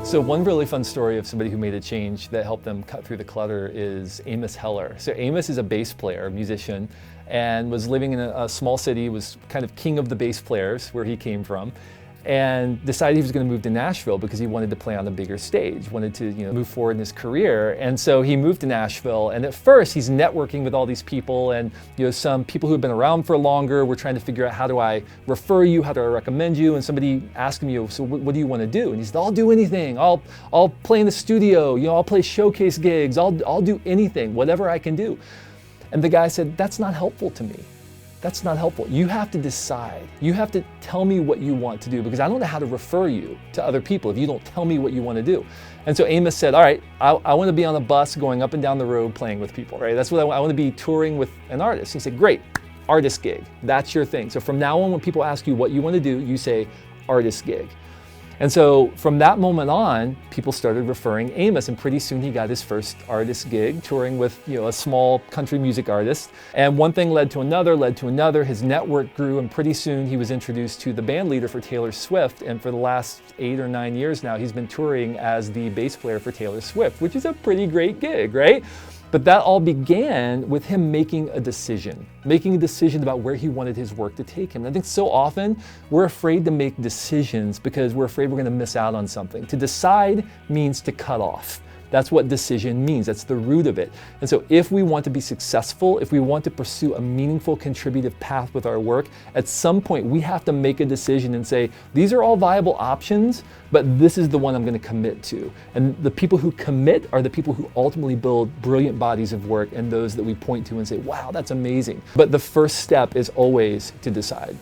So one really fun story of somebody who made a change that helped them cut through the clutter is Amos Heller. So Amos is a bass player, musician, and was living in a small city, was kind of king of the bass players where he came from, and decided he was going to move to Nashville because he wanted to play on a bigger stage, wanted to move forward in his career. And so he moved to Nashville, and at first he's networking with all these people, and some people who have been around for longer were trying to figure out, how do I refer you, how do I recommend you? And somebody asked him, so what do you want to do? And he said, I'll do anything. I'll play in the studio, I'll play showcase gigs, I'll do anything, whatever I can do. And the guy said, that's not helpful to me. That's not helpful. You have to decide. You have to tell me what you want to do, because I don't know how to refer you to other people if you don't tell me what you want to do. And so Amos said, all right, I want to be on a bus going up and down the road playing with people, right? That's what I want to be, touring with an artist. He said, great, artist gig. That's your thing. So from now on, when people ask you what you want to do, you say artist gig. And so from that moment on, people started referring Amos, and pretty soon he got his first artist gig, touring with a small country music artist. And one thing led to another. His network grew, and pretty soon he was introduced to the band leader for Taylor Swift. And for the last 8 or 9 years now, he's been touring as the bass player for Taylor Swift, which is a pretty great gig, right? But that all began with him making a decision about where he wanted his work to take him. And I think so often we're afraid to make decisions because we're afraid we're going to miss out on something. To decide means to cut off. That's what decision means. That's the root of it. And so if we want to be successful, if we want to pursue a meaningful, contributive path with our work, at some point we have to make a decision and say, these are all viable options, but this is the one I'm going to commit to. And the people who commit are the people who ultimately build brilliant bodies of work, and those that we point to and say, wow, that's amazing. But the first step is always to decide.